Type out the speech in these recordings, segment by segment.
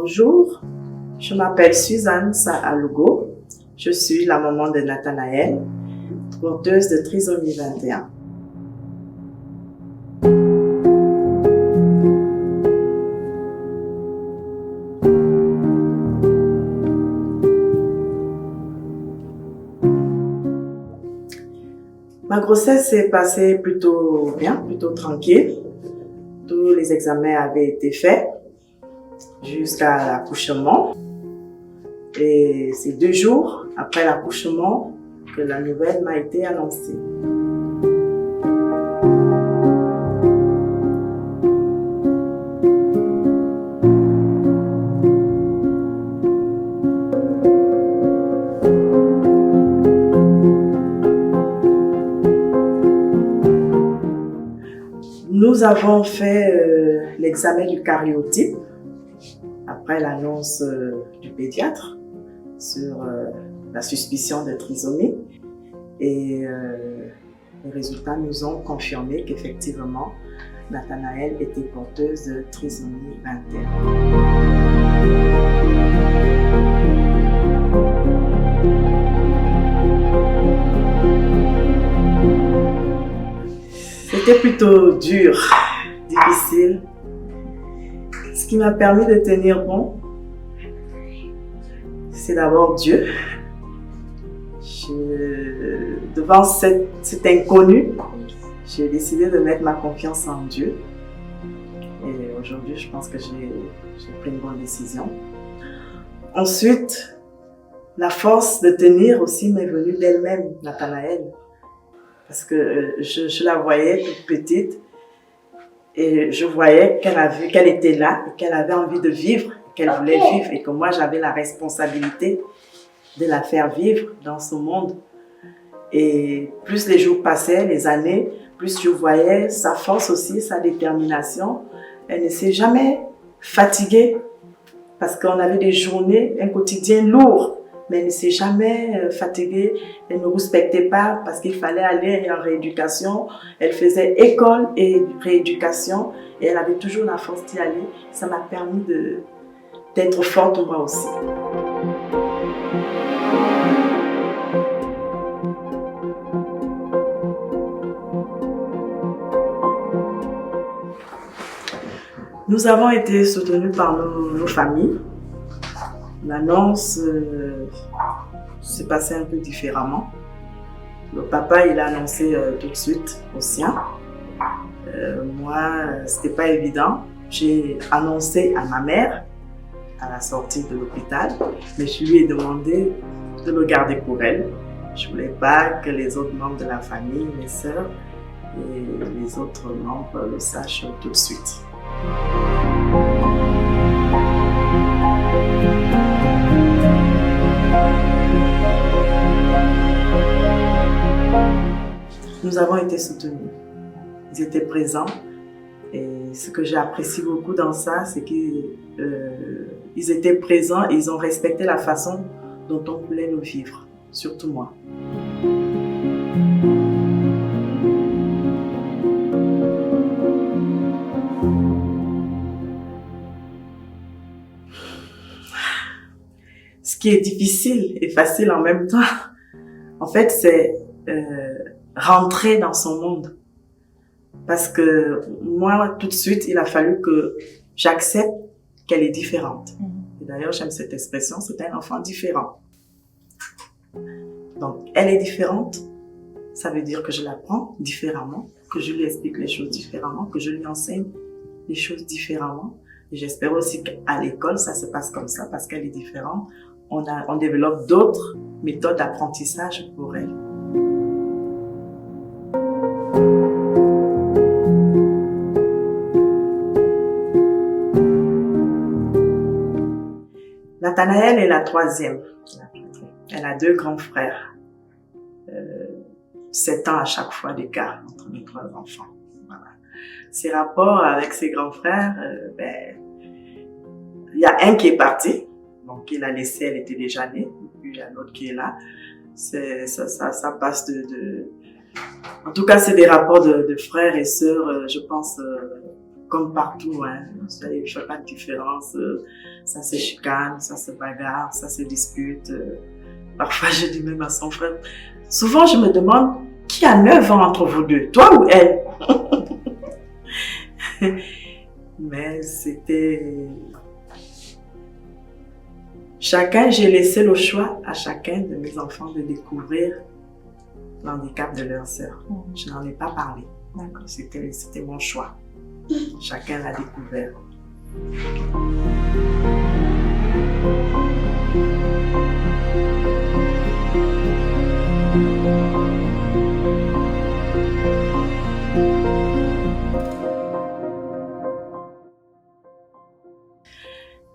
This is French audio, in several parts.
Bonjour, je m'appelle Suzanne Saalugo. Je suis la maman de Nathanaël, porteuse de trisomie 21. Ma grossesse s'est passée plutôt bien, plutôt tranquille. Tous les examens avaient été faits jusqu'à l'accouchement. Et c'est 2 jours après l'accouchement que la nouvelle m'a été annoncée. Nous avons fait l'examen du karyotype après l'annonce du pédiatre sur la suspicion de trisomie et les résultats nous ont confirmé qu'effectivement Nathanaël était porteuse de trisomie 21. C'était plutôt dur, difficile. Ce qui m'a permis de tenir bon, c'est d'abord Dieu. Devant cet inconnu, j'ai décidé de mettre ma confiance en Dieu. Et aujourd'hui, je pense que j'ai pris une bonne décision. Ensuite, la force de tenir aussi m'est venue d'elle-même, Nathanaël. Parce que je la voyais toute petite et je voyais qu'elle était là, qu'elle avait envie de vivre, qu'elle voulait vivre et que moi j'avais la responsabilité de la faire vivre dans ce monde. Et plus les jours passaient, les années, plus je voyais sa force aussi, sa détermination. Elle ne s'est jamais fatiguée parce qu'on avait des journées, un quotidien lourd. Mais elle ne s'est jamais fatiguée, elle ne respectait pas parce qu'il fallait aller en rééducation. Elle faisait école et rééducation et elle avait toujours la force d'y aller. Ça m'a permis d'être forte moi aussi. Nous avons été soutenus par nos familles. L'annonce s'est passée un peu différemment. Le papa, il a annoncé tout de suite au sien. Moi, c'était pas évident. J'ai annoncé à ma mère à la sortie de l'hôpital, mais je lui ai demandé de le garder pour elle. Je voulais pas que les autres membres de la famille, mes sœurs et les autres membres le sachent tout de suite. Nous avons été soutenus. Ils étaient présents. Et ce que j'ai apprécié beaucoup dans ça, c'est qu'ils étaient présents et ils ont respecté la façon dont on voulait le vivre, surtout moi. Ce qui est difficile et facile en même temps, en fait, c'est rentrer dans son monde. Parce que moi, tout de suite, il a fallu que j'accepte qu'elle est différente. Et d'ailleurs, j'aime cette expression, c'est un enfant différent. Donc, elle est différente, ça veut dire que je l'apprends différemment, que je lui explique les choses différemment, que je lui enseigne les choses différemment. Et j'espère aussi qu'à l'école, ça se passe comme ça, parce qu'elle est différente. On développe d'autres méthodes d'apprentissage pour elle. Nathanaël est la 3e. Elle a 2 grands frères. 7 ans à chaque fois d'écart entre mes 3 enfants. Voilà. Ses rapports avec ses grands frères, il y a un qui est parti, donc il a laissé, elle était déjà née, puis il y a l'autre qui est là. Ça passe En tout cas, c'est des rapports de frères et sœurs, je pense, comme partout, hein. Je ne fais pas de différence. Ça se chicane, ça se bagarre, ça se dispute. Parfois, je dis même à son frère. Souvent, je me demande qui a 9 ans entre vous deux, toi ou elle? Mais c'était... J'ai laissé le choix à chacun de mes enfants de découvrir l'handicap de leur sœur. Je n'en ai pas parlé. C'était mon choix. Chacun l'a découvert.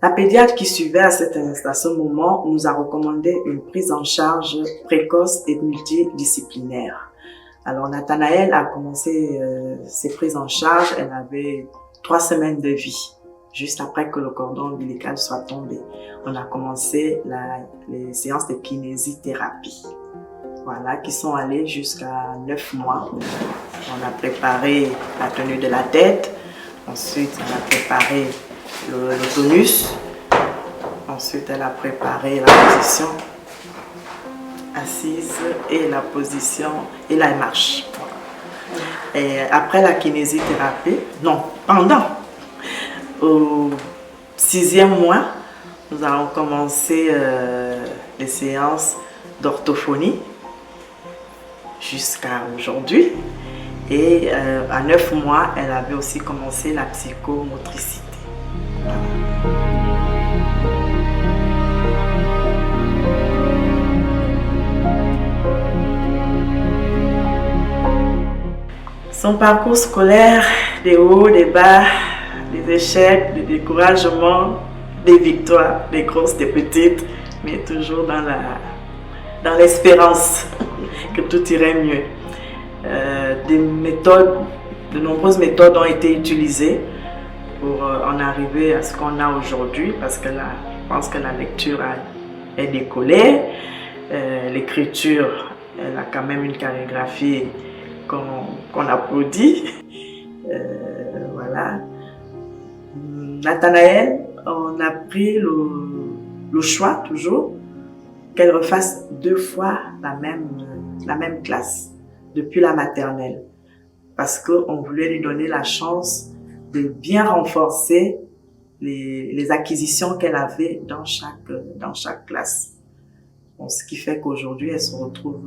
La pédiatre qui suivait à ce moment nous a recommandé une prise en charge précoce et multidisciplinaire. Alors Nathanaël a commencé ses prises en charge, elle avait 3 semaines de vie, juste après que le cordon ombilical soit tombé. On a commencé les séances de kinésithérapie, voilà, qui sont allées jusqu'à 9 mois. On a préparé la tenue de la tête, ensuite on a préparé le tonus, ensuite elle a préparé la position assise et la position et la marche. Et après la kinésithérapie, au 6e mois, nous allons commencer les séances d'orthophonie jusqu'à aujourd'hui. Et à 9 mois, elle avait aussi commencé la psychomotricité. Son parcours scolaire, des hauts, des bas, des échecs, des découragements, des victoires, des grosses, des petites, mais toujours dans l'espérance que tout irait mieux. De nombreuses méthodes ont été utilisées pour en arriver à ce qu'on a aujourd'hui, parce que là, je pense que la lecture est décollée, l'écriture, elle a quand même une calligraphie qu'on applaudit. Voilà. Nathanaël, on a pris le choix toujours qu'elle refasse 2 fois la même classe depuis la maternelle, parce qu'on voulait lui donner la chance de bien renforcer les acquisitions qu'elle avait dans chaque classe. Bon, ce qui fait qu'aujourd'hui, elle se retrouve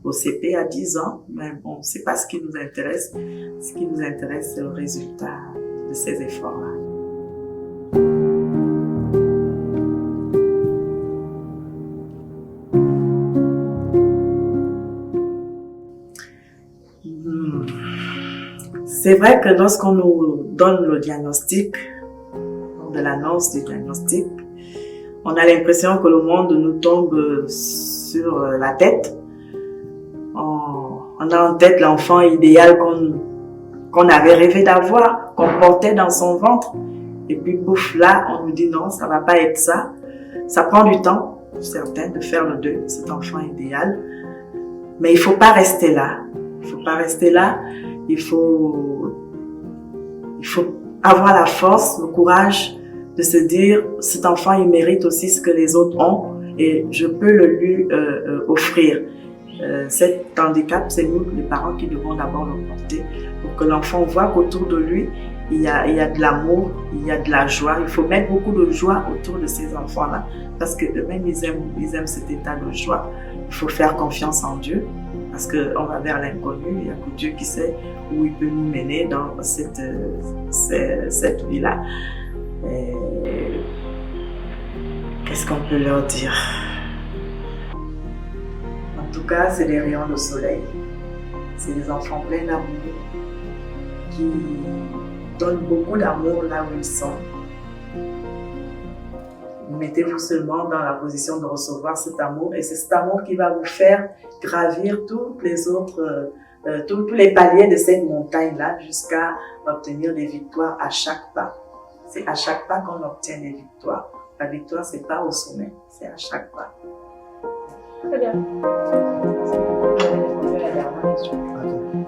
au CP à 10 ans, mais bon, c'est pas ce qui nous intéresse. Ce qui nous intéresse, c'est le résultat de ces efforts-là. C'est vrai que lorsqu'on nous donne le diagnostic, de l'annonce du diagnostic, on a l'impression que le monde nous tombe sur la tête. On a en tête l'enfant idéal qu'on avait rêvé d'avoir, qu'on portait dans son ventre. Et puis, bouf, là, on nous dit non, ça va pas être ça. Ça prend du temps, pour certains, de faire le deuil de cet enfant idéal. Mais il faut pas rester là. Il faut pas rester là. Il faut avoir la force, le courage de se dire, cet enfant, il mérite aussi ce que les autres ont et je peux le lui offrir. Cet handicap, c'est nous, les parents, qui devons d'abord le porter pour que l'enfant voit qu'autour de lui, il y a de l'amour, il y a de la joie. Il faut mettre beaucoup de joie autour de ces enfants-là parce qu'eux-mêmes, ils aiment cet état de joie. Il faut faire confiance en Dieu parce qu'on va vers l'inconnu. Il n'y a que Dieu qui sait où il peut nous mener dans cette vie-là. Qu'est-ce qu'on peut leur dire? En tout cas, c'est des rayons de soleil. C'est des enfants pleins d'amour qui donnent beaucoup d'amour là où ils sont. Mettez-vous seulement dans la position de recevoir cet amour et c'est cet amour qui va vous faire gravir tous les paliers de cette montagne-là jusqu'à obtenir des victoires à chaque pas. C'est à chaque pas qu'on obtient des victoires. La victoire, c'est pas au sommet, c'est à chaque pas. Très bien. Vous avez répondu à la dernière question.